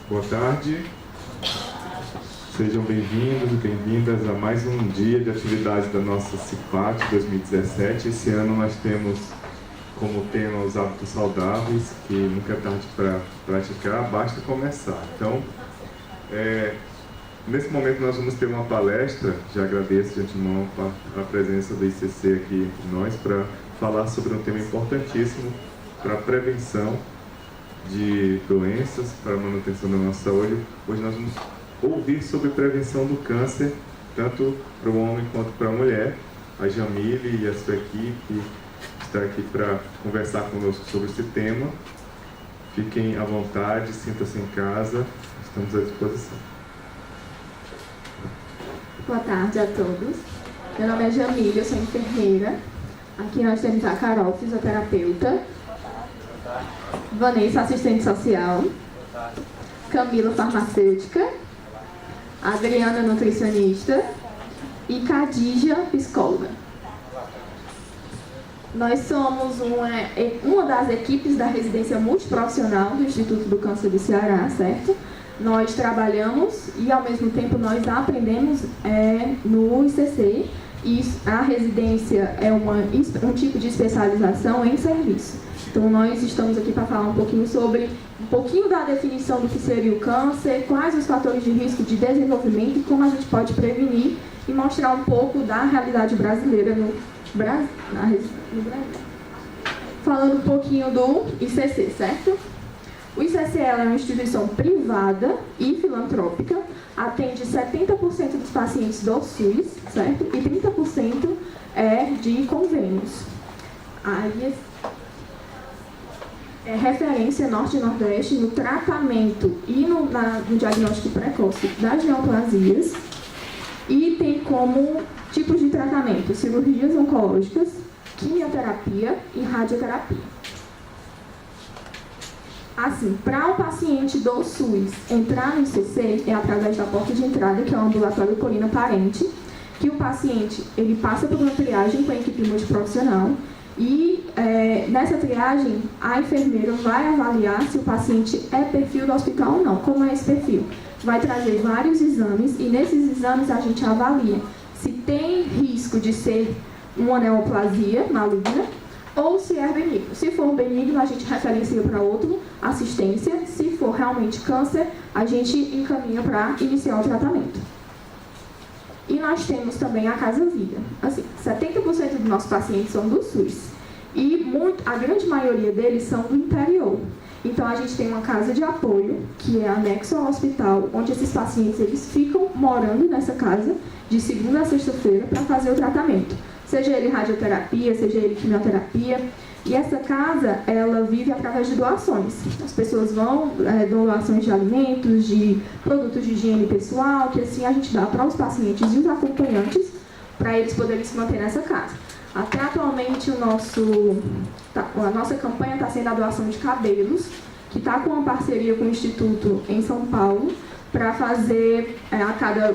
Boa tarde, sejam bem-vindos e bem-vindas a mais um dia de atividade da nossa CIPAT 2017. Esse ano nós temos como tema os hábitos saudáveis, que nunca é tarde para praticar, basta começar. Então, nesse momento nós vamos ter uma palestra, já agradeço de antemão a presença do ICC aqui entre nós, para falar sobre um tema importantíssimo para a prevenção de doenças, para a manutenção da nossa saúde. Hoje nós vamos ouvir sobre prevenção do câncer, tanto para o homem quanto para a mulher. A Jamile e a sua equipe está aqui para conversar conosco sobre esse tema. Fiquem à vontade, sintam-se em casa, estamos à disposição. Boa tarde a todos. Meu nome é Jamile, eu sou enfermeira. Aqui nós temos a Carol, fisioterapeuta. Vanessa, assistente social. Camila, farmacêutica. Adriana, nutricionista. E Khadija, psicóloga. Nós somos uma das equipes da residência multiprofissional do Instituto do Câncer do Ceará, certo? Nós trabalhamos e, ao mesmo tempo, nós aprendemos no ICC. E a residência é um tipo de especialização em serviço. Então, nós estamos aqui para falar um pouquinho da definição do que seria o câncer, quais os fatores de risco de desenvolvimento e como a gente pode prevenir, e mostrar um pouco da realidade brasileira no Brasil. Falando um pouquinho do ICC, certo? O ICC é uma instituição privada e filantrópica, atende 70% dos pacientes do SUS, certo? E 30% é de convênios. Aí é referência norte e nordeste no tratamento e no diagnóstico precoce das neoplasias, e tem como tipos de tratamento cirurgias oncológicas, quimioterapia e radioterapia. Assim, para o paciente do SUS entrar no ICC é através da porta de entrada, que é o ambulatório Colina Parente, que o paciente ele passa por uma triagem com a equipe multiprofissional e nessa triagem a enfermeira vai avaliar se o paciente é perfil do hospital ou não. Como é esse perfil? Vai trazer vários exames e nesses exames a gente avalia se tem risco de ser uma neoplasia maligna ou se é benigno. Se for benigno, a gente referencia para outra assistência. Se for realmente câncer, a gente encaminha para iniciar o tratamento. E nós temos também a Casa Vida. Assim, 70% dos nossos pacientes são do SUS. E a grande maioria deles são do interior. Então, a gente tem uma casa de apoio, que é anexo ao hospital, onde esses pacientes eles ficam morando nessa casa de segunda a sexta-feira para fazer o tratamento. Seja ele radioterapia, seja ele quimioterapia. E essa casa, ela vive através de doações. As pessoas vão, doações de alimentos, de produtos de higiene pessoal, que assim a gente dá para os pacientes e os acompanhantes, para eles poderem se manter nessa casa. Até atualmente, a nossa campanha está sendo a doação de cabelos, que está com uma parceria com o Instituto em São Paulo, para fazer a cada,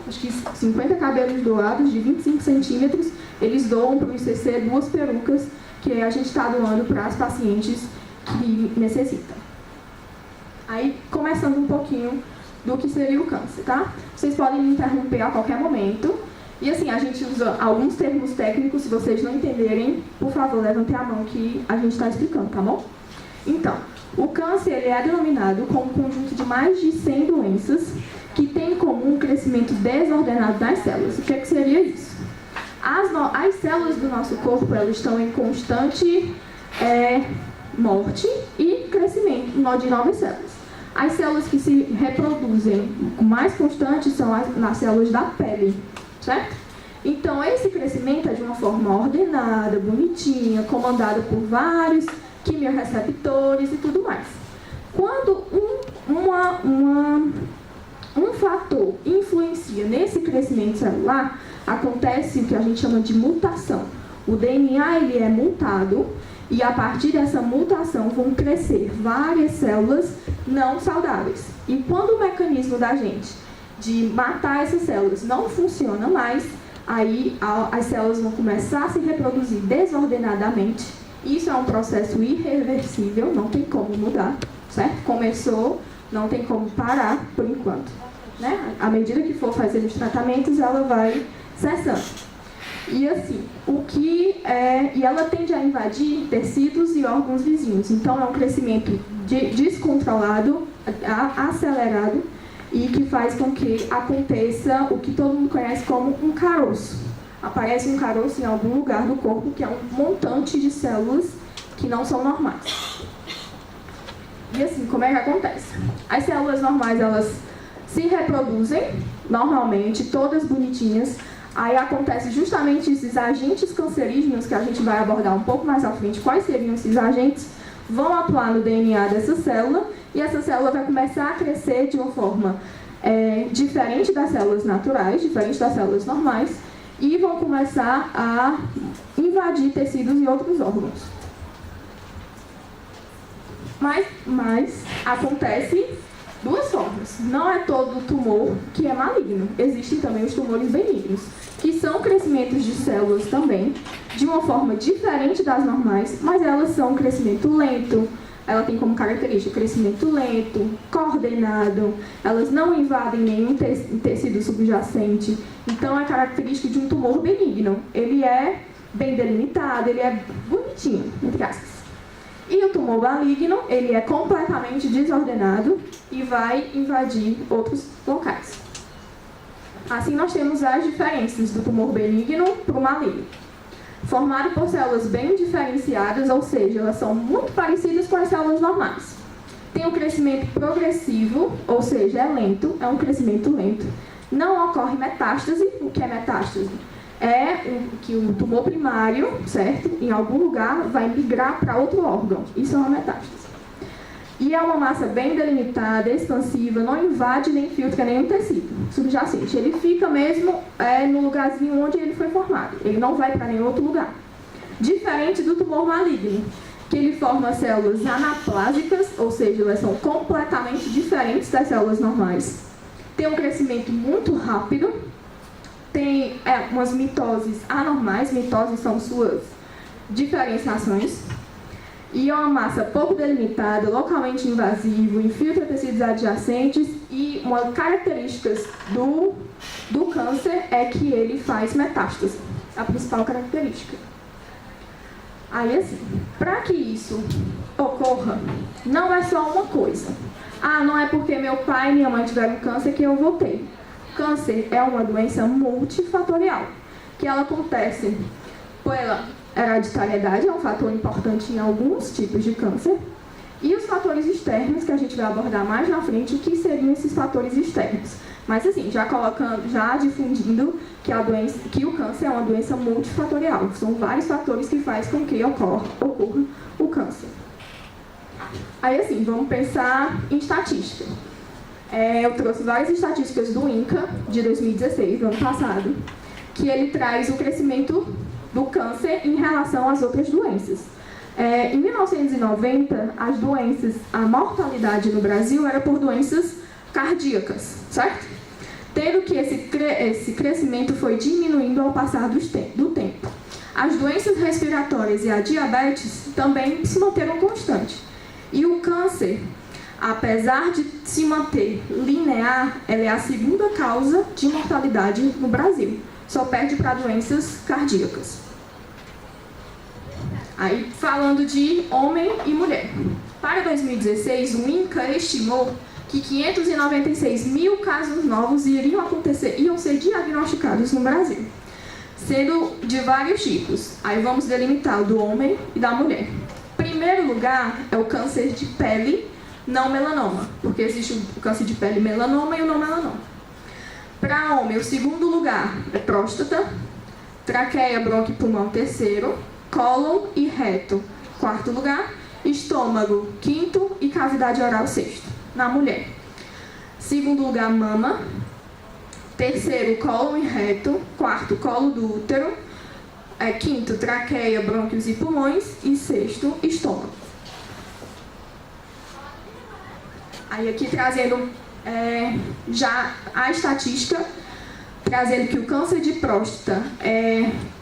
acho que 50 cabelos doados de 25 centímetros, eles doam para o ICC 2 perucas, que a gente está doando para as pacientes que necessitam. Aí, começando um pouquinho do que seria o câncer, tá? Vocês podem me interromper a qualquer momento. E assim, a gente usa alguns termos técnicos, se vocês não entenderem, por favor, levantem a mão que a gente está explicando, tá bom? Então, o câncer ele é denominado como um conjunto de mais de 100 doenças que tem em comum um crescimento desordenado das células. O que seria isso? As células do nosso corpo elas estão em constante morte e crescimento de novas células. As células que se reproduzem mais constantes são nas células da pele, certo? Então, esse crescimento é de uma forma ordenada, bonitinha, comandada por vários quimiorreceptores e tudo mais. Quando um fator influencia nesse crescimento celular, acontece o que a gente chama de mutação. O DNA ele é mutado e a partir dessa mutação vão crescer várias células não saudáveis. E quando o mecanismo da gente de matar essas células não funciona mais, aí as células vão começar a se reproduzir desordenadamente. Isso é um processo irreversível, não tem como mudar, certo? Começou, não tem como parar por enquanto, né? À medida que for fazendo os tratamentos, ela vai cessando. E assim, e ela tende a invadir tecidos e órgãos vizinhos. Então é um crescimento descontrolado, acelerado, e que faz com que aconteça o que todo mundo conhece como um caroço. Aparece um caroço em algum lugar do corpo, que é um montante de células que não são normais. E assim, como é que acontece? As células normais, elas se reproduzem normalmente, todas bonitinhas. Aí acontece justamente esses agentes cancerígenos, que a gente vai abordar um pouco mais à frente, quais seriam esses agentes, vão atuar no DNA dessa célula, e essa célula vai começar a crescer de uma forma diferente das células naturais, diferente das células normais, e vão começar a invadir tecidos e outros órgãos. Mas acontece duas formas. Não é todo tumor que é maligno. Existem também os tumores benignos, que são crescimentos de células também, de uma forma diferente das normais, mas elas são crescimento lento. Ela tem como característica crescimento lento, coordenado, elas não invadem nenhum tecido subjacente. Então é característica de um tumor benigno. Ele é bem delimitado, ele é bonitinho, entre aspas. E o tumor maligno, ele é completamente desordenado e vai invadir outros locais. Assim, nós temos as diferenças do tumor benigno para o maligno. Formado por células bem diferenciadas, ou seja, elas são muito parecidas com as células normais. Tem um crescimento progressivo, ou seja, é lento, é um crescimento lento. Não ocorre metástase. O que é metástase? Que o tumor primário, certo? Em algum lugar vai migrar para outro órgão. Isso é uma metástase. E é uma massa bem delimitada, expansiva, não invade nem filtra nenhum tecido subjacente. Ele fica mesmo no lugarzinho onde ele foi formado. Ele não vai para nenhum outro lugar. Diferente do tumor maligno, que ele forma células anaplásicas, ou seja, elas são completamente diferentes das células normais. Tem um crescimento muito rápido. Tem umas mitoses anormais. Mitoses são suas diferenciações. E é uma massa pouco delimitada, localmente invasivo, infiltra tecidos adjacentes, e uma característica do câncer é que ele faz metástase, a principal característica. Aí assim, para que isso ocorra, não é só uma coisa. Não é porque meu pai e minha mãe tiveram câncer que eu vou ter. Câncer é uma doença multifatorial, que ela acontece pela hereditariedade, é um fator importante em alguns tipos de câncer, e os fatores externos, que a gente vai abordar mais na frente, o que seriam esses fatores externos. Mas assim, já difundindo que o câncer é uma doença multifatorial. São vários fatores que fazem com que ocorra o câncer. Aí assim, vamos pensar em estatística. Eu trouxe várias estatísticas do INCA, de 2016, do ano passado, que ele traz o crescimento do câncer em relação às outras doenças. Em 1990, a mortalidade no Brasil era por doenças cardíacas, certo? Tendo que esse crescimento foi diminuindo ao passar do tempo. As doenças respiratórias e a diabetes também se manteram constantes. E o câncer, apesar de se manter linear, ela é a segunda causa de mortalidade no Brasil. Só perde para doenças cardíacas. Aí, falando de homem e mulher. Para 2016, o INCA estimou que 596 mil casos novos iam ser diagnosticados no Brasil, sendo de vários tipos. Aí vamos delimitar o do homem e da mulher. Primeiro lugar é o câncer de pele não melanoma, porque existe o câncer de pele melanoma e o não melanoma. Para homem, o segundo lugar é próstata, traqueia, bronquio e pulmão, terceiro, cólon e reto, quarto lugar, estômago, quinto e cavidade oral, sexto. Na mulher, segundo lugar, mama, terceiro, cólon e reto, quarto, colo do útero, quinto, traqueia, brônquios e pulmões, e sexto, estômago. Aí aqui trazendo já a estatística, trazendo que o câncer de próstata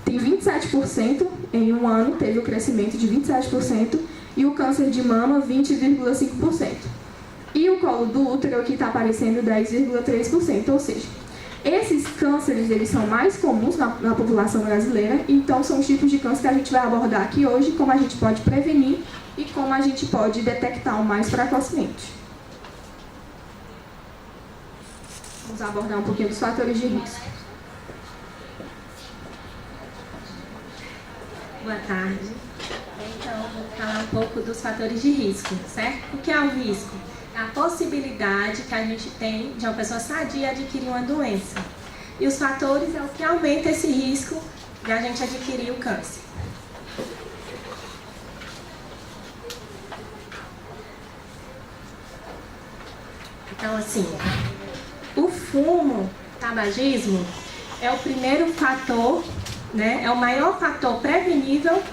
tem 27%, em um ano teve o crescimento de 27%, e o câncer de mama 20,5%. E o colo do útero aqui está aparecendo 10,3%, ou seja, esses cânceres eles são mais comuns na população brasileira, então são os tipos de câncer que a gente vai abordar aqui hoje, como a gente pode prevenir e como a gente pode detectar o mais precocemente. Vamos abordar um pouquinho dos fatores de risco. Boa tarde. Então, vou falar um pouco dos fatores de risco, certo? O que é o risco? É a possibilidade que a gente tem de uma pessoa sadia adquirir uma doença. E os fatores é o que aumenta esse risco de a gente adquirir o câncer. Então, assim, o fumo, tabagismo, é o primeiro fator, né? É o maior fator prevenível,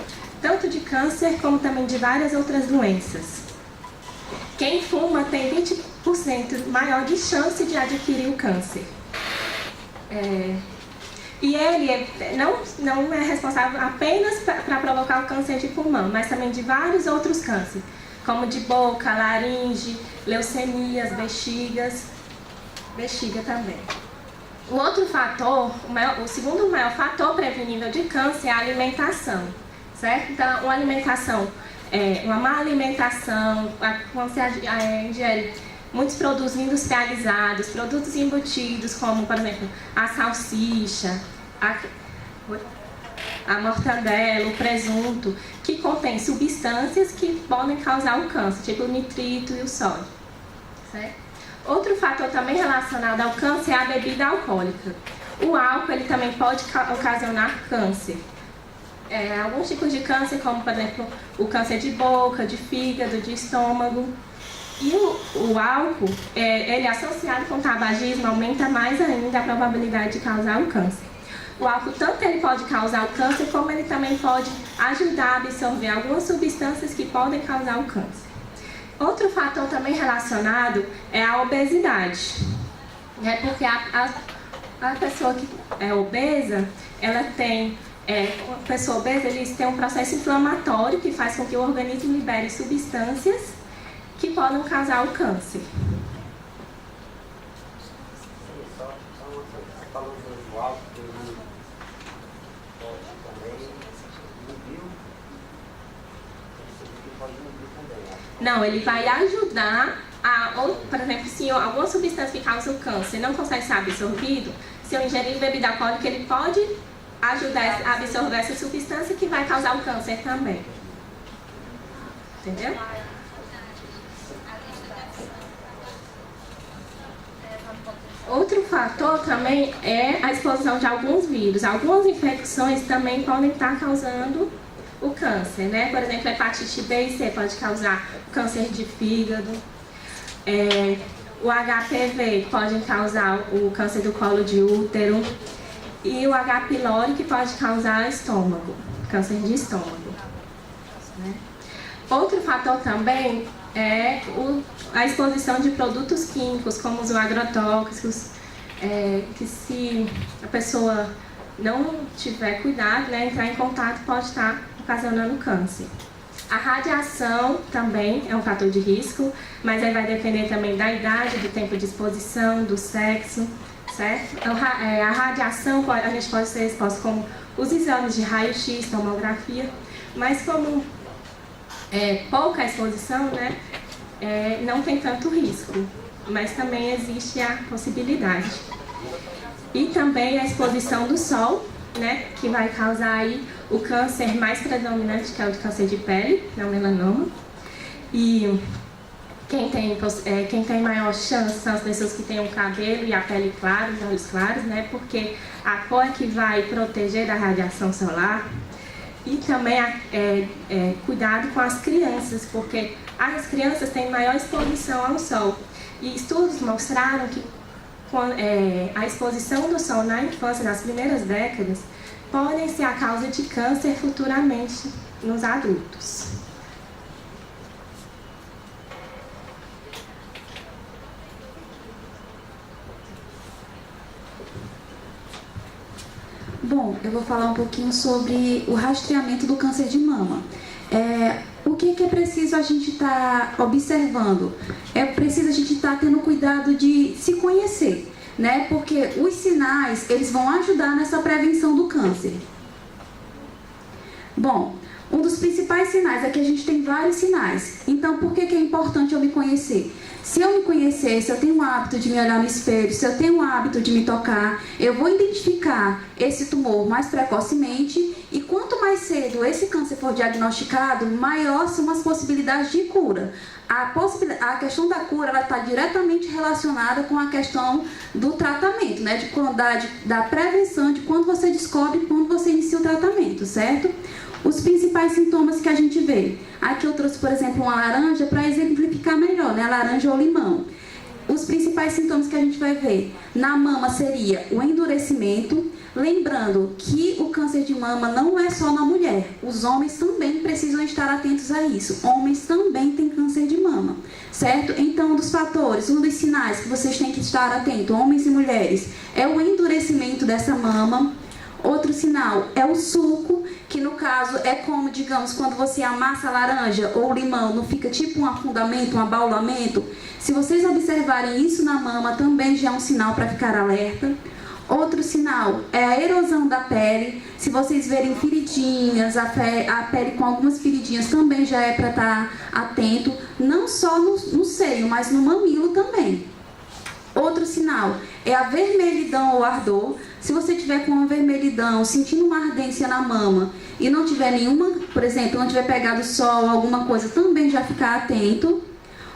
tanto de câncer como também de várias outras doenças. Quem fuma tem 20% maior de chance de adquirir o câncer. E ele não é responsável apenas para provocar o câncer de pulmão, mas também de vários outros cânceres, como de boca, laringe, leucemias, bexiga também. O outro fator, o segundo maior fator prevenível de câncer é a alimentação, certo? Então, uma má alimentação, quando você ingere muitos produtos industrializados, produtos embutidos, como, por exemplo, a salsicha, a mortadela, o presunto, que contém substâncias que podem causar o câncer, tipo o nitrito e o sódio, certo? Outro fator também relacionado ao câncer é a bebida alcoólica. O álcool ele também pode ocasionar câncer. Alguns tipos de câncer, como por exemplo o câncer de boca, de fígado, de estômago. E o álcool, ele associado com o tabagismo, aumenta mais ainda a probabilidade de causar o câncer. O álcool, tanto ele pode causar o câncer, como ele também pode ajudar a absorver algumas substâncias que podem causar o câncer. Outro fator também relacionado é a obesidade. Porque a pessoa que é obesa, ela tem... uma pessoa obesa, eles têm um processo inflamatório que faz com que o organismo libere substâncias que podem causar o câncer. Não, ele vai ajudar por exemplo, se alguma substância que causa o câncer não consegue ser absorvido, se eu ingerir bebida alcoólica, ele pode ajudar a absorver essa substância que vai causar o câncer também. Entendeu? Outro fator também é a exposição de alguns vírus. Algumas infecções também podem estar causando o câncer, né? Por exemplo, a hepatite B e C pode causar câncer de fígado. O HPV pode causar o câncer do colo de útero. E o H. pylori, que pode causar estômago, câncer de estômago. Né? Outro fator também é a exposição de produtos químicos, como os agrotóxicos, que se a pessoa não tiver cuidado, né, entrar em contato, pode estar ocasionando câncer. A radiação também é um fator de risco, mas aí vai depender também da idade, do tempo de exposição, do sexo, certo? Então, a radiação, a gente pode ser exposto como os exames de raio-x, tomografia, mas como pouca exposição, né, não tem tanto risco, mas também existe a possibilidade. E também a exposição do sol, né, que vai causar aí o câncer mais predominante, que é o de câncer de pele, né, o melanoma. E quem tem maior chance são as pessoas que têm o cabelo e a pele clara, os olhos claros, né, porque a cor que vai proteger da radiação solar. E também cuidado com as crianças, porque as crianças têm maior exposição ao sol. E estudos mostraram que a exposição do sol na infância, nas primeiras décadas, podem ser a causa de câncer futuramente nos adultos. Bom, eu vou falar um pouquinho sobre o rastreamento do câncer de mama. O que é preciso preciso a gente estar observando? É preciso a gente estar tendo cuidado de se conhecer, né? Porque os sinais, eles vão ajudar nessa prevenção do câncer. Bom, um dos principais sinais é que a gente tem vários sinais. Então, por que é importante eu me conhecer? Se eu me conhecer, se eu tenho o hábito de me olhar no espelho, se eu tenho o hábito de me tocar, eu vou identificar esse tumor mais precocemente, e quanto mais cedo esse câncer for diagnosticado, maior são as possibilidades de cura. A questão da cura está diretamente relacionada com a questão do tratamento, né? Da prevenção, de quando você descobre e quando você inicia o tratamento, certo? Os principais sintomas que a gente vê. Aqui eu trouxe, por exemplo, uma laranja para exemplificar melhor, né? A laranja ou limão. Os principais sintomas que a gente vai ver na mama seria o endurecimento. Lembrando que o câncer de mama não é só na mulher. Os homens também precisam estar atentos a isso. Homens também têm câncer de mama, certo? Então, um dos fatores, um dos sinais que vocês têm que estar atentos, homens e mulheres, é o endurecimento dessa mama. Outro sinal é o suco, que no caso é como, digamos, quando você amassa a laranja ou o limão, não fica tipo um afundamento, um abaulamento. Se vocês observarem isso na mama, também já é um sinal para ficar alerta. Outro sinal é a erosão da pele. Se vocês verem feridinhas, a pele com algumas feridinhas também já é para estar atento, não só no seio, mas no mamilo também. Outro sinal é a vermelhidão ou ardor. Se você tiver com uma vermelhidão, sentindo uma ardência na mama e não tiver nenhuma, por exemplo, não tiver pegado sol, alguma coisa, também já ficar atento.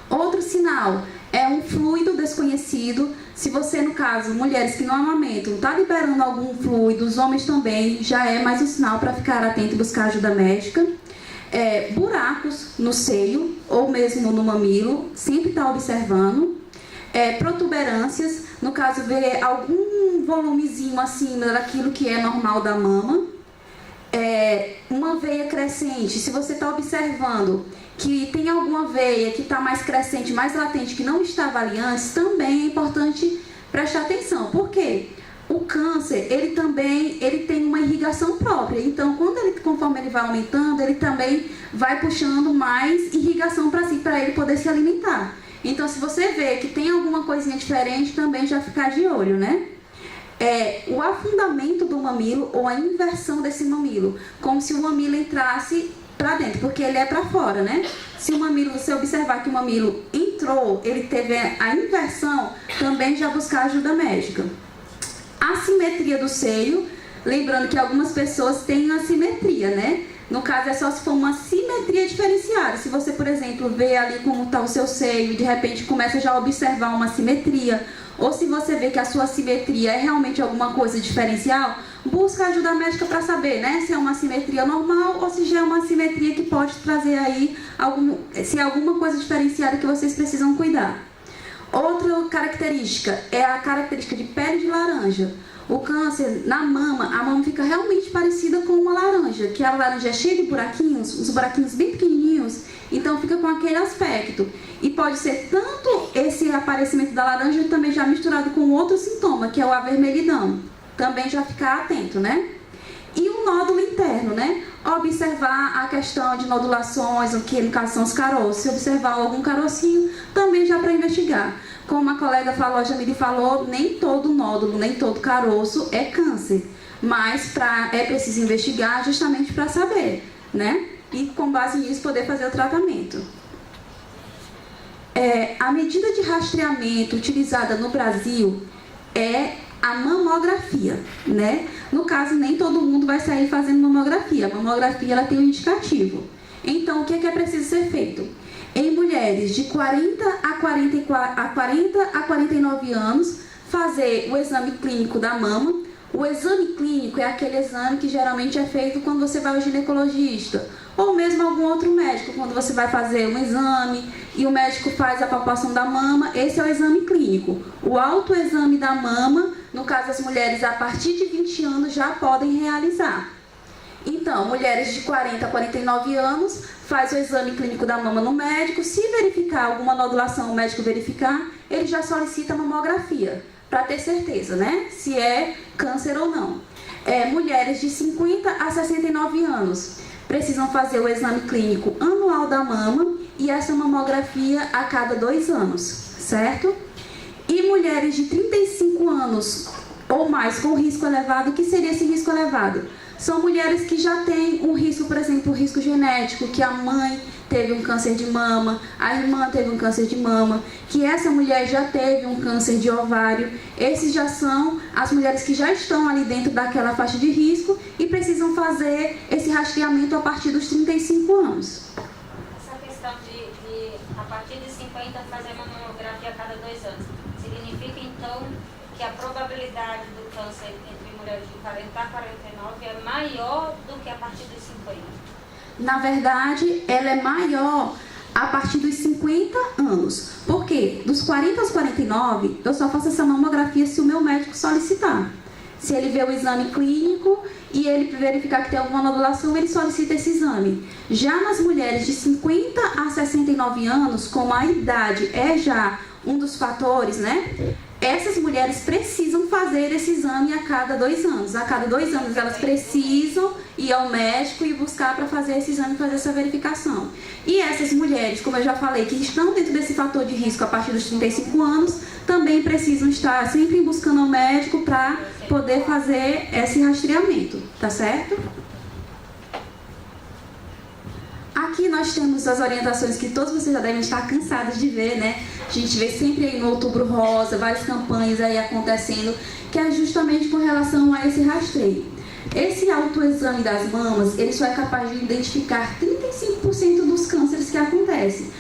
Outro sinal é um fluido desconhecido. Se você, no caso, mulheres que não amamentam, está liberando algum fluido, os homens também, já é mais um sinal para ficar atento e buscar ajuda médica. Buracos no seio ou mesmo no mamilo, sempre está observando. Protuberâncias, no caso, ver algum volumezinho acima daquilo que é normal da mama. Uma veia crescente, se você está observando que tem alguma veia que está mais crescente, mais latente, que não estava ali antes, também é importante prestar atenção. Por quê? O câncer, ele tem uma irrigação própria. Então, conforme ele vai aumentando, ele também vai puxando mais irrigação para si, para ele poder se alimentar. Então, se você vê que tem alguma coisinha diferente, também já ficar de olho, né? O afundamento do mamilo ou a inversão desse mamilo, como se o mamilo entrasse para dentro, porque ele é para fora, né? Se o mamilo, você observar que o mamilo entrou, ele teve a inversão, também já buscar ajuda médica. Assimetria do seio, lembrando que algumas pessoas têm assimetria, né? No caso, é só se for uma simetria diferenciada. Se você, por exemplo, vê ali como está o seu seio e de repente começa já a observar uma simetria, ou se você vê que a sua simetria é realmente alguma coisa diferencial, busca ajuda médica para saber, né? Se é uma simetria normal ou se já é uma simetria que pode trazer aí se é alguma coisa diferenciada que vocês precisam cuidar. Outra característica é a característica de pele de laranja. O câncer na mama, a mama fica realmente parecida com uma laranja, que a laranja é cheia de buraquinhos, uns buraquinhos bem pequenininhos, então fica com aquele aspecto. E pode ser tanto esse aparecimento da laranja também já misturado com outro sintoma, que é o avermelhidão. Também já ficar atento, né? E o nódulo interno, né? Observar a questão de nodulações, o que no caso são os caroços. Se observar algum carocinho, também já para investigar. Como a colega falou, a Jamile falou, nem todo nódulo, nem todo caroço é câncer. Mas é preciso investigar justamente para saber, né? E com base nisso poder fazer o tratamento. A medida de rastreamento utilizada no Brasil é a mamografia, né? No caso, nem todo mundo vai sair fazendo mamografia. A mamografia, ela tem um indicativo. Então, o que é preciso ser feito? Em mulheres de 40 a 49 anos, fazer o exame clínico da mama. O exame clínico é aquele exame que geralmente é feito quando você vai ao ginecologista, ou mesmo algum outro médico, quando você vai fazer um exame e o médico faz a palpação da mama. Esse é o exame clínico. O autoexame da mama, no caso as mulheres a partir de 20 anos já podem realizar. Então, mulheres de 40 a 49 anos, faz o exame clínico da mama no médico. Se verificar alguma nodulação, o médico verificar, ele já solicita a mamografia, para ter certeza, né? Se é câncer ou não. Mulheres de 50 a 69 anos precisam fazer o exame clínico anual da mama e essa mamografia a cada 2 anos, certo? E mulheres de 35 anos ou mais com risco elevado, o que seria esse risco elevado? São mulheres que já têm um risco, por exemplo, um risco genético, que a mãe teve um câncer de mama, a irmã teve um câncer de mama, que essa mulher já teve um câncer de ovário. Esses já são as mulheres que já estão ali dentro daquela faixa de risco e precisam fazer esse rastreamento a partir dos 35 anos. Essa questão de a partir de 50 fazer uma mamografia a cada 2 anos, significa então que a probabilidade do câncer entre mulheres de 40 a 49 é maior do que a partir dos 50? Na verdade, ela é maior a partir dos 50 anos. Por quê? Dos 40 aos 49, eu só faço essa mamografia se o meu médico solicitar. Se ele vê o exame clínico e ele verificar que tem alguma nodulação, ele solicita esse exame. Já nas mulheres de 50 a 69 anos, como a idade é já um dos fatores, né? Essas mulheres precisam fazer esse exame a cada 2 anos. A cada 2 anos elas precisam ir ao médico e buscar para fazer esse exame, fazer essa verificação. E essas mulheres, como eu já falei, que estão dentro desse fator de risco a partir dos 35 anos, também precisam estar sempre buscando ao médico para poder fazer esse rastreamento, tá certo? Aqui nós temos as orientações que todos vocês já devem estar cansados de ver, né? A gente vê sempre aí no Outubro Rosa, várias campanhas aí acontecendo, que é justamente com relação a esse rastreio. Esse autoexame das mamas, ele só é capaz de identificar 35% dos cânceres que acontecem.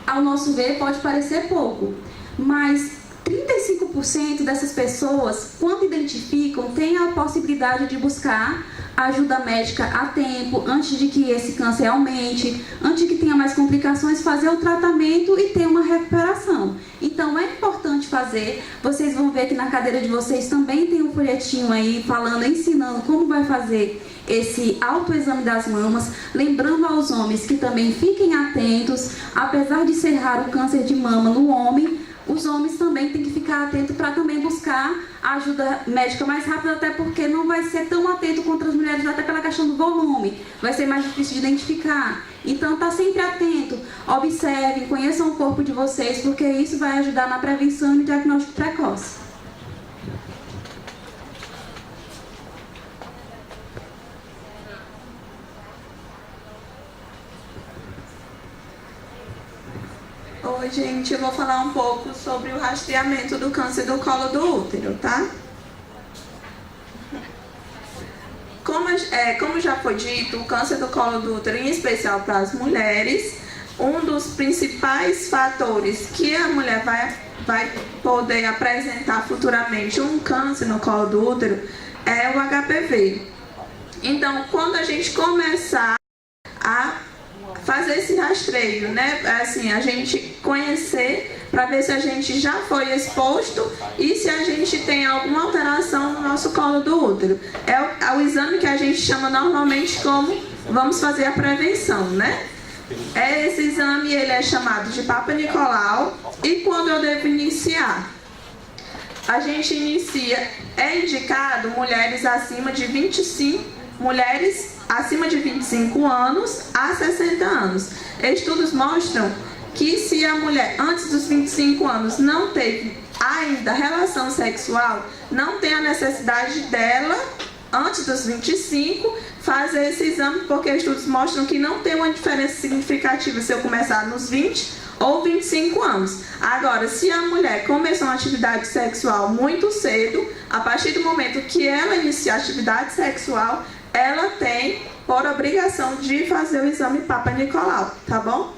Ao nosso ver, pode parecer pouco, mas 35% dessas pessoas, quando identificam, têm a possibilidade de buscar ajuda médica a tempo, antes de que esse câncer aumente, antes de que tenha mais complicações, fazer o tratamento e ter uma recuperação. Então é importante fazer. Vocês vão ver que na cadeira de vocês também tem um folhetinho aí falando, ensinando como vai fazer esse autoexame das mamas, lembrando aos homens que também fiquem atentos, apesar de ser raro o câncer de mama no homem, os homens também têm que ficar atentos para também buscar a ajuda médica mais rápida, até porque não vai ser tão atento contra as mulheres, até pela questão do volume, vai ser mais difícil de identificar. Então, tá sempre atento, observem, conheçam o corpo de vocês, porque isso vai ajudar na prevenção e no diagnóstico precoce. Oi, gente, eu vou falar um pouco sobre o rastreamento do câncer do colo do útero, tá? Como já foi dito, o câncer do colo do útero, em especial para as mulheres, um dos principais fatores que a mulher vai poder apresentar futuramente um câncer no colo do útero é o HPV. Então, quando a gente começar a fazer esse rastreio, né? Assim, a gente conhecer para ver se a gente já foi exposto e se a gente tem alguma alteração no nosso colo do útero. É o exame que a gente chama normalmente como vamos fazer a prevenção, né? Esse exame ele é chamado de Papa Nicolau. E quando eu devo iniciar? A gente inicia, é indicado mulheres acima de 25 anos a 60 anos. Estudos mostram que se a mulher antes dos 25 anos não teve ainda relação sexual, não tem a necessidade dela, antes dos 25, fazer esse exame, porque estudos mostram que não tem uma diferença significativa se eu começar nos 20 ou 25 anos. Agora, se a mulher começou uma atividade sexual muito cedo, a partir do momento que ela iniciar a atividade sexual, ela tem por obrigação de fazer o exame Papa Nicolau, tá bom?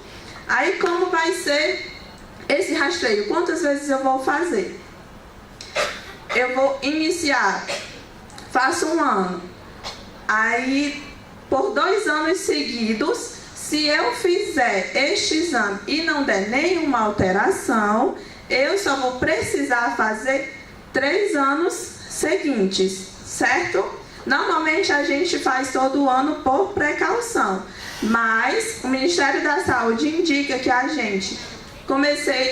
Aí como vai ser esse rastreio? Quantas vezes eu vou fazer? Eu vou iniciar, faço 1 ano. Aí, por 2 anos seguidos, se eu fizer este exame e não der nenhuma alteração, eu só vou precisar fazer 3 anos seguintes, certo? Normalmente a gente faz todo ano por precaução, mas o Ministério da Saúde indica que a gente,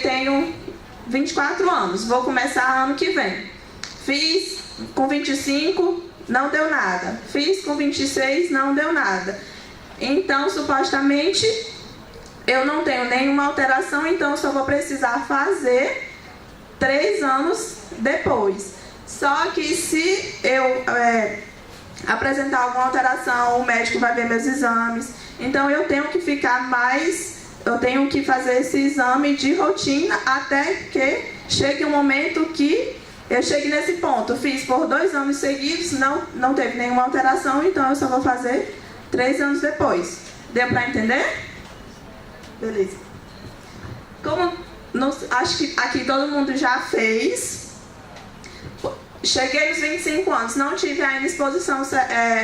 tenho 24 anos, vou começar ano que vem. Fiz com 25, não deu nada. Fiz com 26, não deu nada. Então, supostamente, eu não tenho nenhuma alteração, então eu só vou precisar fazer 3 anos depois. Só que se eu apresentar alguma alteração, o médico vai ver meus exames, então eu tenho que ficar mais, eu tenho que fazer esse exame de rotina até que chegue um momento que eu chegue nesse ponto. Fiz por 2 anos seguidos, não teve nenhuma alteração, então eu só vou fazer 3 anos depois. Deu para entender? Beleza. Acho que aqui todo mundo já fez. Cheguei nos 25 anos, não tive ainda exposição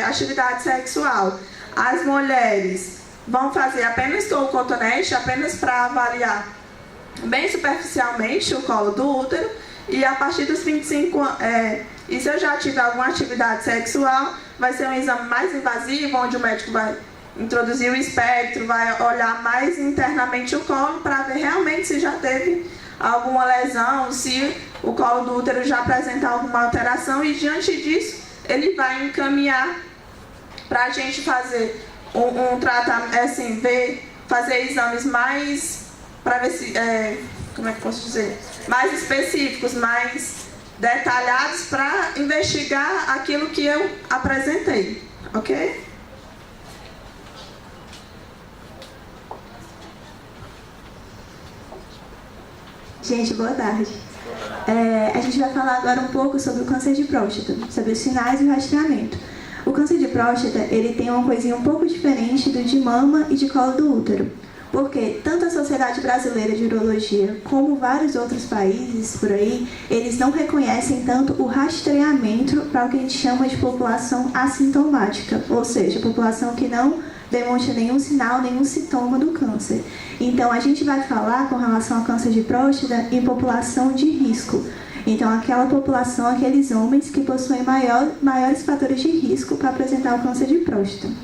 atividade sexual. As mulheres vão fazer apenas o cotonete, apenas para avaliar bem superficialmente o colo do útero. E a partir dos 25 anos, e se eu já tiver alguma atividade sexual, vai ser um exame mais invasivo, onde o médico vai introduzir o espectro, vai olhar mais internamente o colo para ver realmente se já teve alguma lesão, se o colo do útero já apresenta alguma alteração, e diante disso ele vai encaminhar para a gente fazer um tratamento, assim, fazer exames mais, para ver se, como é que posso dizer, mais específicos, mais detalhados para investigar aquilo que eu apresentei, ok? Gente, boa tarde. A gente vai falar agora um pouco sobre o câncer de próstata, sobre os sinais e o rastreamento. O câncer de próstata, ele tem uma coisinha um pouco diferente do de mama e de colo do útero, porque tanto a Sociedade Brasileira de Urologia como vários outros países por aí, eles não reconhecem tanto o rastreamento para o que a gente chama de população assintomática, ou seja, população que não demonstra nenhum sinal, nenhum sintoma do câncer. Então, a gente vai falar com relação ao câncer de próstata em população de risco. Então, aquela população, aqueles homens que possuem maiores fatores de risco para apresentar o câncer de próstata.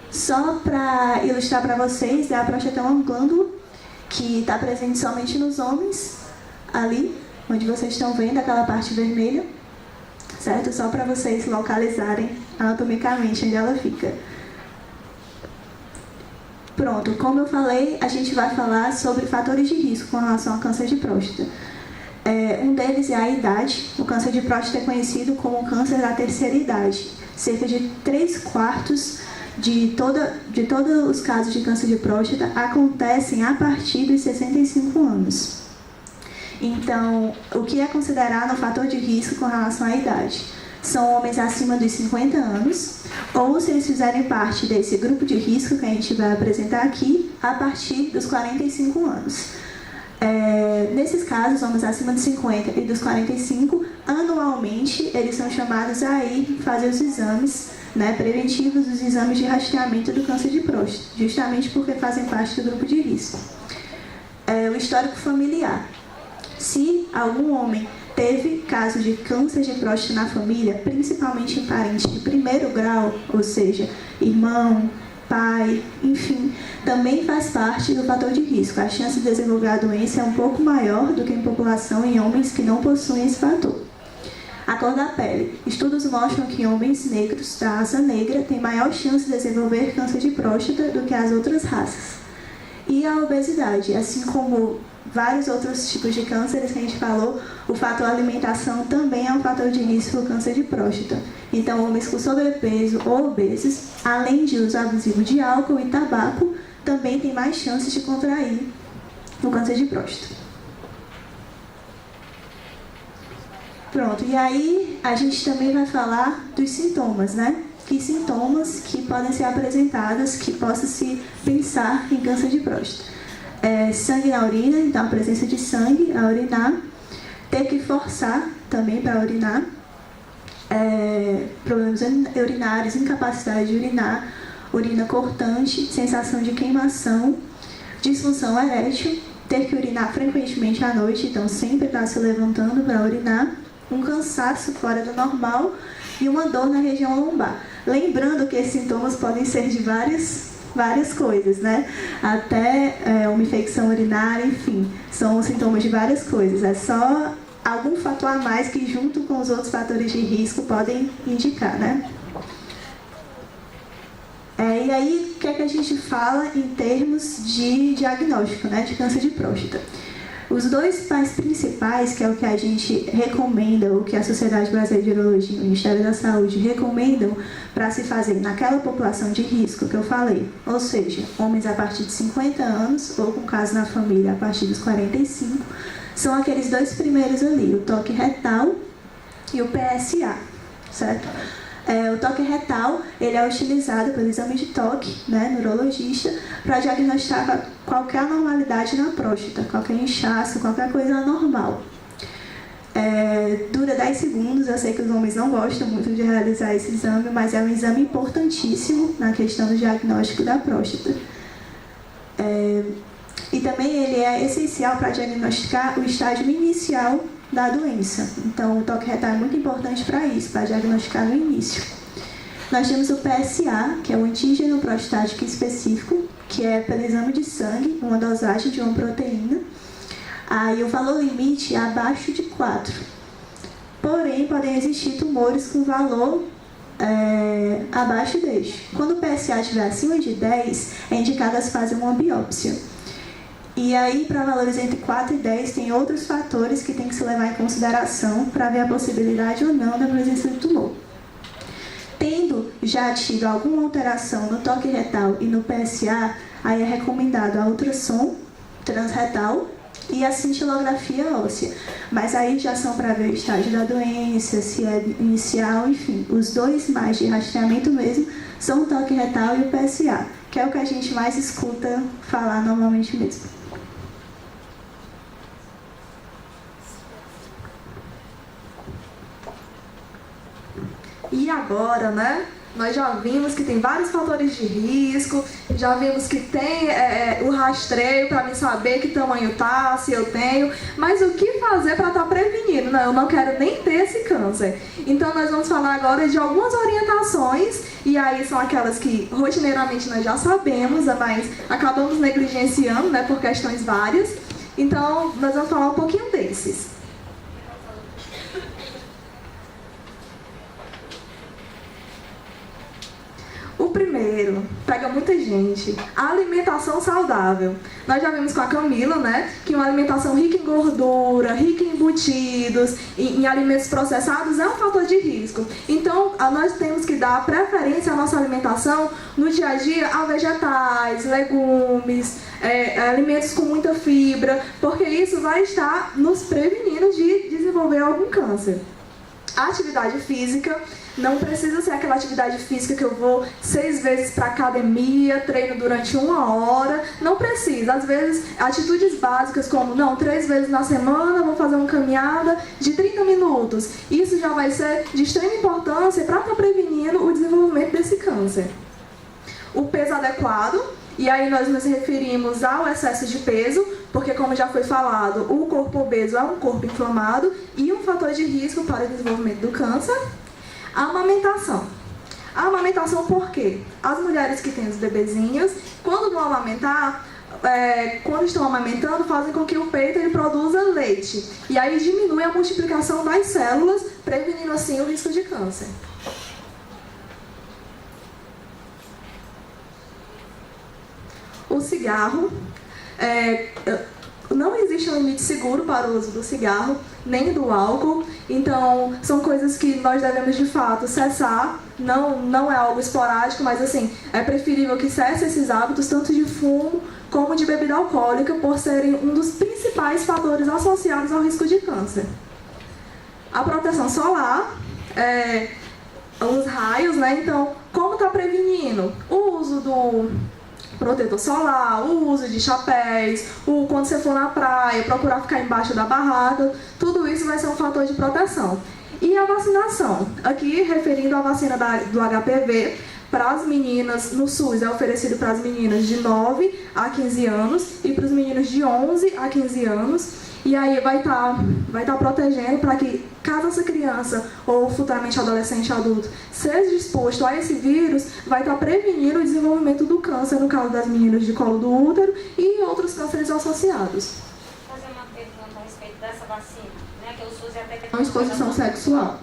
Só para ilustrar para vocês, a próstata é uma glândula que está presente somente nos homens, ali, onde vocês estão vendo aquela parte vermelha, certo? Só para vocês localizarem anatomicamente onde ela fica. Pronto, como eu falei, a gente vai falar sobre fatores de risco com relação ao câncer de próstata. Um deles é a idade. O câncer de próstata é conhecido como o câncer da terceira idade. Cerca de 3/4 de todos os casos de câncer de próstata acontecem a partir dos 65 anos. Então, o que é considerado um fator de risco com relação à idade? São homens acima dos 50 anos, ou se eles fizerem parte desse grupo de risco que a gente vai apresentar aqui, a partir dos 45 anos. Nesses casos, homens acima dos 50 e dos 45, anualmente, eles são chamados a ir fazer os exames, né, preventivos, os exames de rastreamento do câncer de próstata, justamente porque fazem parte do grupo de risco. O histórico familiar. Se algum homem teve caso de câncer de próstata na família, principalmente em parentes de primeiro grau, ou seja, irmão, pai, enfim, também faz parte do fator de risco. A chance de desenvolver a doença é um pouco maior do que em população em homens que não possuem esse fator. A cor da pele. Estudos mostram que homens negros da raça negra têm maior chance de desenvolver câncer de próstata do que as outras raças. E a obesidade, assim como vários outros tipos de cânceres que a gente falou, o fator alimentação também é um fator de risco para o câncer de próstata. Então, homens com sobrepeso ou obesos, além de uso abusivo de álcool e tabaco, também têm mais chances de contrair o câncer de próstata. Pronto, e aí a gente também vai falar dos sintomas, né? Que sintomas que podem ser apresentados, que possa se pensar em câncer de próstata. Sangue na urina, então a presença de sangue a urinar, ter que forçar também para urinar, problemas urinários, incapacidade de urinar, urina cortante, sensação de queimação, disfunção erétil, ter que urinar frequentemente à noite, então sempre estar se levantando para urinar, um cansaço fora do normal e uma dor na região lombar. Lembrando que esses sintomas podem ser de várias coisas, né? Até uma infecção urinária, enfim, são sintomas de várias coisas. É só algum fator a mais que, junto com os outros fatores de risco, podem indicar, né? E aí, o que é que a gente fala em termos de diagnóstico, né, de câncer de próstata? Os dois mais principais, que é o que a gente recomenda, o que a Sociedade Brasileira de Urologia e o Ministério da Saúde recomendam para se fazer naquela população de risco que eu falei, ou seja, homens a partir de 50 anos ou com caso na família a partir dos 45, são aqueles dois primeiros ali, o toque retal e o PSA, certo? O toque retal, ele é utilizado pelo exame de toque, né, no urologista, para diagnosticar qualquer anormalidade na próstata, qualquer inchaço, qualquer coisa anormal. Dura 10 segundos, eu sei que os homens não gostam muito de realizar esse exame, mas é um exame importantíssimo na questão do diagnóstico da próstata. E também ele é essencial para diagnosticar o estágio inicial da doença. Então, o toque retal é muito importante para isso, para diagnosticar no início. Nós temos o PSA, que é o antígeno prostático específico, que é pelo exame de sangue, uma dosagem de uma proteína. Aí o valor limite é abaixo de 4. Porém, podem existir tumores com valor abaixo deste. Quando o PSA estiver acima de 10, é indicado a se fazer uma biópsia. E aí, para valores entre 4 e 10, tem outros fatores que tem que se levar em consideração para ver a possibilidade ou não da presença de tumor. Tendo já tido alguma alteração no toque retal e no PSA, aí é recomendado a ultrassom transretal e a cintilografia óssea. Mas aí já são para ver o estágio da doença, se é inicial, enfim. Os dois mais de rastreamento mesmo são o toque retal e o PSA, que é o que a gente mais escuta falar normalmente mesmo. E agora, né? Nós já vimos que tem vários fatores de risco, já vimos que tem o rastreio para mim saber que tamanho tá, se eu tenho, mas o que fazer para estar prevenindo? Não, eu não quero nem ter esse câncer. Então nós vamos falar agora de algumas orientações, e aí são aquelas que rotineiramente nós já sabemos, mas acabamos negligenciando, né, por questões várias. Então nós vamos falar um pouquinho desses. O primeiro, pega muita gente, a alimentação saudável. Nós já vimos com a Camila, né, que uma alimentação rica em gordura, rica em embutidos, em alimentos processados é um fator de risco. Então, nós temos que dar preferência à nossa alimentação no dia a dia a vegetais, legumes, alimentos com muita fibra, porque isso vai estar nos prevenindo de desenvolver algum câncer. A atividade física não precisa ser aquela atividade física que eu vou 6 vezes para academia, treino durante 1 hora. Não precisa. Às vezes, atitudes básicas como, 3 vezes na semana vou fazer uma caminhada de 30 minutos. Isso já vai ser de extrema importância para estar prevenindo o desenvolvimento desse câncer. O peso adequado. E aí nós nos referimos ao excesso de peso, porque como já foi falado, o corpo obeso é um corpo inflamado e um fator de risco para o desenvolvimento do câncer. A amamentação. A amamentação por quê? As mulheres que têm os bebezinhos, quando vão amamentar, quando estão amamentando, fazem com que o peito ele produza leite. E aí diminui a multiplicação das células, prevenindo assim o risco de câncer. O cigarro, não existe um limite seguro para o uso do cigarro, nem do álcool, então são coisas que nós devemos de fato cessar, não é algo esporádico, mas assim, é preferível que cesse esses hábitos, tanto de fumo como de bebida alcoólica, por serem um dos principais fatores associados ao risco de câncer. A proteção solar, os raios, né? Então, como está prevenindo? O uso do protetor solar, o uso de chapéus, quando você for na praia, procurar ficar embaixo da barraca, tudo isso vai ser um fator de proteção. E a vacinação, aqui referindo à vacina do HPV, para as meninas, no SUS é oferecido para as meninas de 9 a 15 anos e para os meninos de 11 a 15 anos. E aí vai estar protegendo para que, caso essa criança ou futuramente adolescente adulto seja exposto a esse vírus, vai estar prevenindo o desenvolvimento do câncer, no caso das meninas de colo do útero e outros cânceres associados. Vou fazer uma pergunta a respeito dessa vacina, né, que o SUS é até Uma exposição sexual.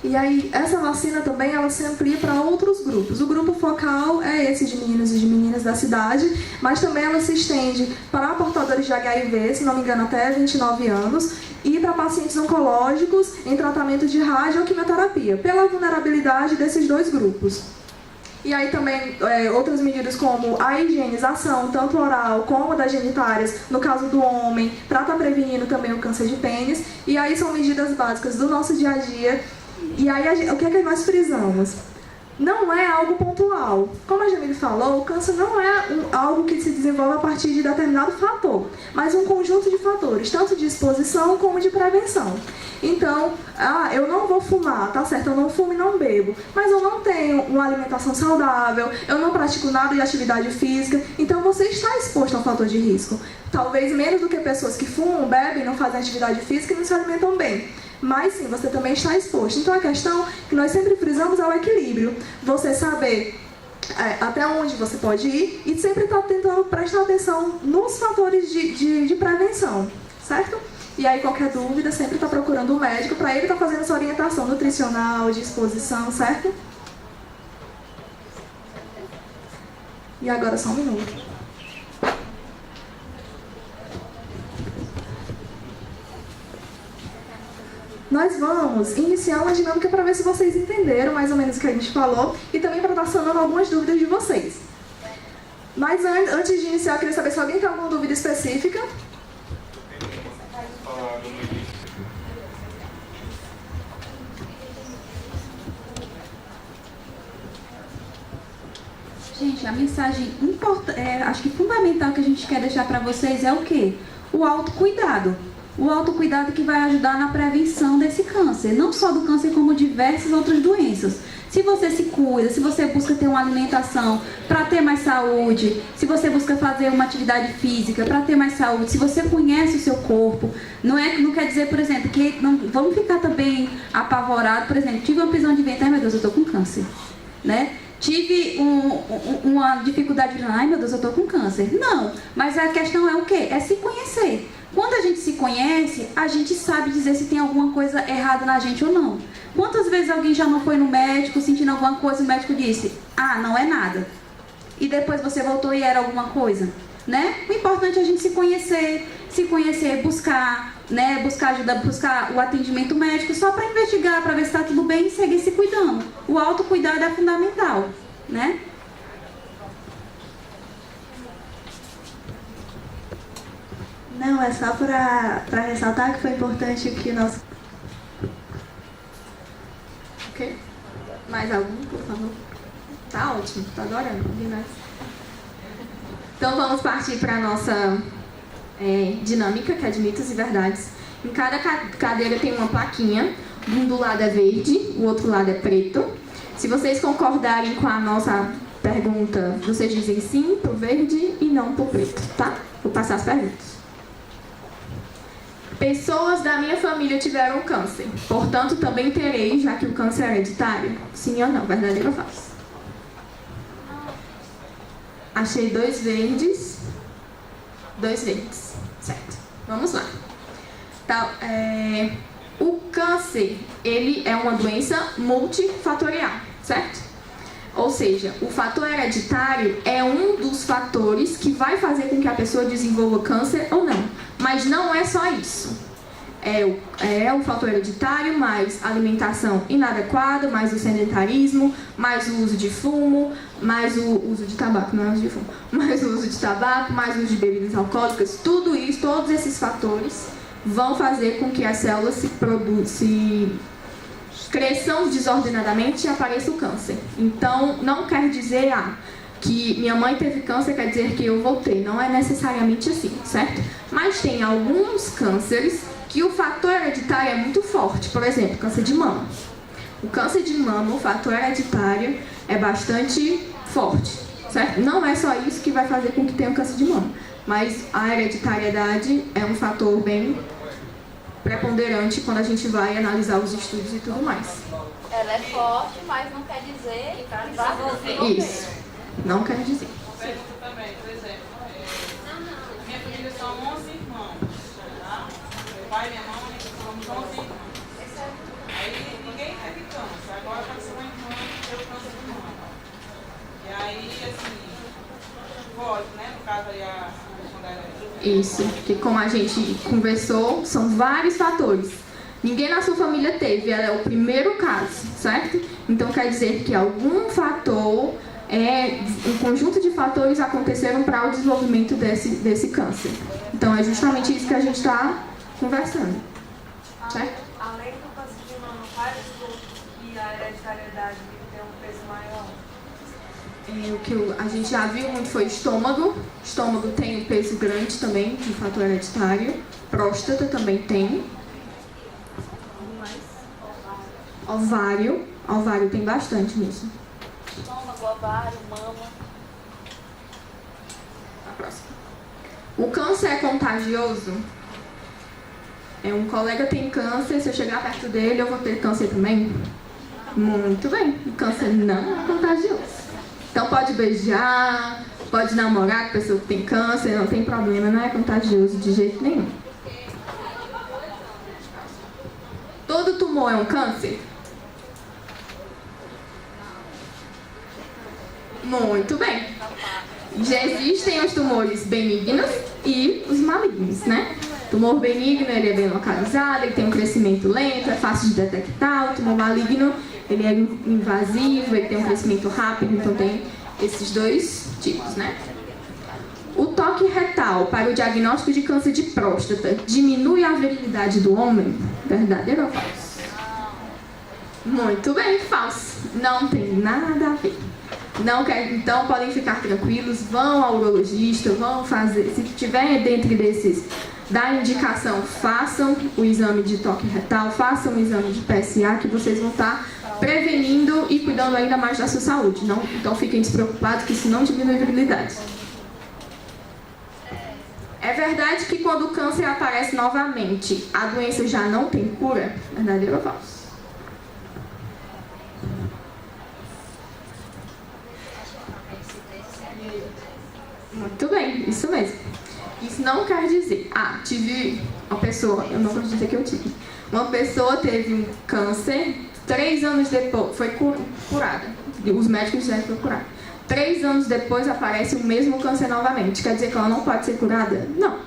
E aí, essa vacina também, ela se amplia para outros grupos. O grupo focal é esse de meninos e de meninas da cidade, mas também ela se estende para portadores de HIV, se não me engano, até 29 anos, e para pacientes oncológicos em tratamento de rádio ou quimioterapia, pela vulnerabilidade desses dois grupos. E aí também outras medidas como a higienização, tanto oral como das genitárias, no caso do homem, para estar prevenindo também o câncer de pênis. E aí são medidas básicas do nosso dia a dia. E aí o que é que nós frisamos? Não é algo pontual. Como a Jamile falou, o câncer não é algo que se desenvolve a partir de determinado fator, mas um conjunto de fatores, tanto de exposição como de prevenção. Então, eu não vou fumar, tá certo? Eu não fumo e não bebo, mas eu não tenho uma alimentação saudável, eu não pratico nada de atividade física, então você está exposto ao fator de risco. Talvez menos do que pessoas que fumam, bebem, não fazem atividade física e não se alimentam bem. Mas sim, você também está exposto. Então a questão que nós sempre frisamos é o equilíbrio. Você saber até onde você pode ir e sempre estar tentando prestar atenção nos fatores de prevenção, certo? E aí qualquer dúvida, sempre está procurando um médico para ele estar fazendo essa orientação nutricional, de exposição, certo? E agora só um minuto. Nós vamos iniciar uma dinâmica para ver se vocês entenderam mais ou menos o que a gente falou e também para estar sanando algumas dúvidas de vocês. Mas antes de iniciar, eu queria saber se alguém tem alguma dúvida específica. Gente, a mensagem acho que fundamental que a gente quer deixar para vocês é o quê? O autocuidado. O autocuidado que vai ajudar na prevenção desse câncer, não só do câncer como diversas outras doenças. Se você se cuida, se você busca ter uma alimentação para ter mais saúde, se você busca fazer uma atividade física para ter mais saúde, se você conhece o seu corpo, não quer dizer, por exemplo, que não vamos ficar também apavorados, por exemplo, tive uma prisão de ventre, ai meu Deus, eu estou com câncer, né? Tive uma dificuldade de ai meu Deus, eu estou com câncer. Não, mas a questão é o quê? É se conhecer. Quando a gente se conhece, a gente sabe dizer se tem alguma coisa errada na gente ou não. Quantas vezes alguém já não foi no médico sentindo alguma coisa e o médico disse, não é nada. E depois você voltou e era alguma coisa, né? O importante é a gente se conhecer, buscar, né? Buscar ajuda, buscar o atendimento médico só para investigar, para ver se está tudo bem e seguir se cuidando. O autocuidado é fundamental, né? Não, é só para ressaltar que foi importante que o nosso... Ok? Mais algum, por favor? Tá ótimo, tá adorando. Então vamos partir para a nossa dinâmica, que é de mitos e verdades. Em cada cadeira tem uma plaquinha, um do lado é verde, o outro lado é preto. Se vocês concordarem com a nossa pergunta, vocês dizem sim pro verde e não pro preto, tá? Vou passar as perguntas. Pessoas da minha família tiveram câncer, portanto também terei, já que o câncer é hereditário? Sim ou não? Verdadeiro ou falso? Achei 2 verdes. 2 verdes. Certo. Vamos lá. Então, o câncer, ele é uma doença multifatorial, certo? Ou seja, o fator hereditário é um dos fatores que vai fazer com que a pessoa desenvolva câncer ou não. Mas não é só isso. É o fator hereditário, mais alimentação inadequada, mais o sedentarismo, mais o uso de fumo, mais o uso de tabaco, não é o uso de fumo, mais o uso de tabaco, mais o uso de bebidas alcoólicas, tudo isso, todos esses fatores vão fazer com que as células se cresçam desordenadamente e apareça o câncer. Então, não quer dizer que minha mãe teve câncer, quer dizer que eu vou ter. Não é necessariamente assim, certo? Mas tem alguns cânceres que o fator hereditário é muito forte. Por exemplo, câncer de mama. O câncer de mama, o fator hereditário é bastante forte, certo? Não é só isso que vai fazer com que tenha um câncer de mama, mas a hereditariedade é um fator bem preponderante quando a gente vai analisar os estudos e tudo mais. Ela é forte, mas não quer dizer que vai desenvolver. Isso, não quer dizer. Pergunta também, por exemplo, minha família são 11 irmãos, tá? Meu pai e minha mãe somos 11 irmãos. Aí ninguém teve câncer. câncer. Agora aconteceu uma irmã que teve câncer de mama. E aí, assim, pode, né? No caso aí, a questão da herança. Isso, que como a gente conversou, são vários fatores. Ninguém na sua família teve, ela é o primeiro caso, certo? Então quer dizer que algum fator, um conjunto de fatores aconteceram para o desenvolvimento desse câncer. Então é justamente isso que a gente está conversando, certo? Além do câncer de mama, quais estudos que a hereditariedade tem um peso maior? O que a gente já viu muito foi estômago. Estômago tem um peso grande também, de fator hereditário. Próstata também tem. Ovário. Ovário tem bastante nisso. Estômago, ovário, mama. A próxima. O câncer é contagioso? Um colega tem câncer, se eu chegar perto dele, eu vou ter câncer também? Muito bem. O câncer não é contagioso. Então pode beijar, pode namorar com a pessoa que tem câncer, não tem problema, não é contagioso de jeito nenhum. Todo tumor é um câncer? Muito bem. Já existem os tumores benignos e os malignos, né? O tumor benigno, ele é bem localizado, ele tem um crescimento lento, é fácil de detectar. O tumor maligno, ele é invasivo, ele tem um crescimento rápido, então tem esses dois tipos, né? O toque retal para o diagnóstico de câncer de próstata diminui a virilidade do homem? Verdadeiro ou falso? Muito bem, falso. Não tem nada a ver. Não quer, então podem ficar tranquilos, vão ao urologista, vão fazer, se tiver dentro desses da indicação, façam o exame de toque retal, façam o exame de PSA, que vocês vão estar prevenindo e cuidando ainda mais da sua saúde. Não, então fiquem despreocupados que isso não diminui a virilidade. É verdade que quando o câncer aparece novamente, a doença já não tem cura? Verdadeiro ou falso? Muito bem, isso mesmo. Isso não quer dizer, tive uma pessoa, eu não vou dizer que eu tive. Uma pessoa teve um câncer, 3 anos depois, foi curada. Os médicos disseram que foi curada. 3 anos depois aparece o mesmo câncer novamente. Quer dizer que ela não pode ser curada? Não.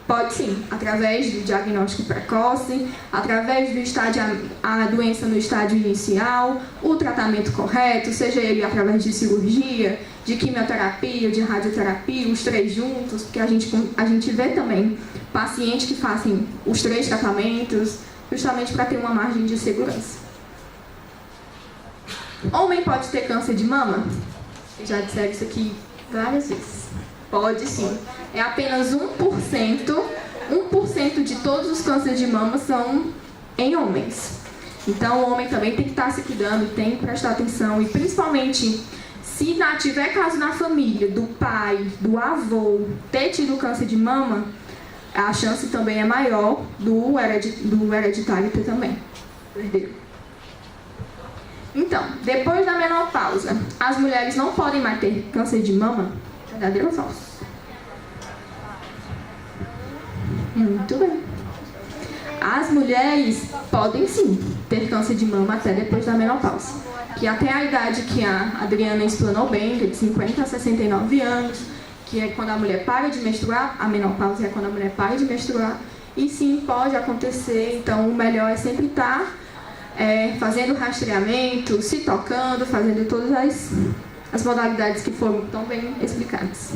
Pode sim, através do diagnóstico precoce, através do estágio, a doença no estágio inicial, o tratamento correto, seja ele através de cirurgia, de quimioterapia, de radioterapia, os 3 juntos, porque a gente vê também pacientes que fazem os 3 tratamentos, justamente para ter uma margem de segurança. Homem pode ter câncer de mama? Já disseram isso aqui várias vezes. Pode sim. É apenas 1%. 1% de todos os cânceres de mama são em homens. Então o homem também tem que estar se cuidando, tem que prestar atenção. E principalmente, se tiver caso na família do pai, do avô, ter tido câncer de mama, a chance também é maior do hereditário ter também. Herdeiro. Então, depois da menopausa, as mulheres não podem mais ter câncer de mama? Verdadeiro ou falso? Muito bem. As mulheres podem sim ter câncer de mama até depois da menopausa. Que até a idade que a Adriana explanou bem, que é de 50 a 69 anos, que é quando a mulher para de menstruar, a menopausa é quando a mulher para de menstruar. E sim, pode acontecer, então o melhor é sempre estar fazendo rastreamento, se tocando, fazendo todas as modalidades que foram tão bem explicadas.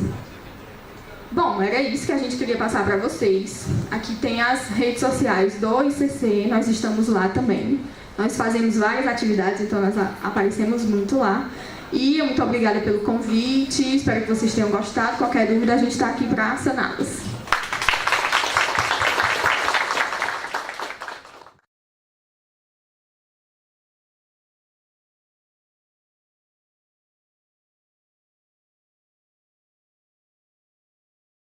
Bom, era isso que a gente queria passar para vocês. Aqui tem as redes sociais do ICC, nós estamos lá também. Nós fazemos várias atividades, então nós aparecemos muito lá. E muito obrigada pelo convite, espero que vocês tenham gostado. Qualquer dúvida, a gente está aqui para saná-las.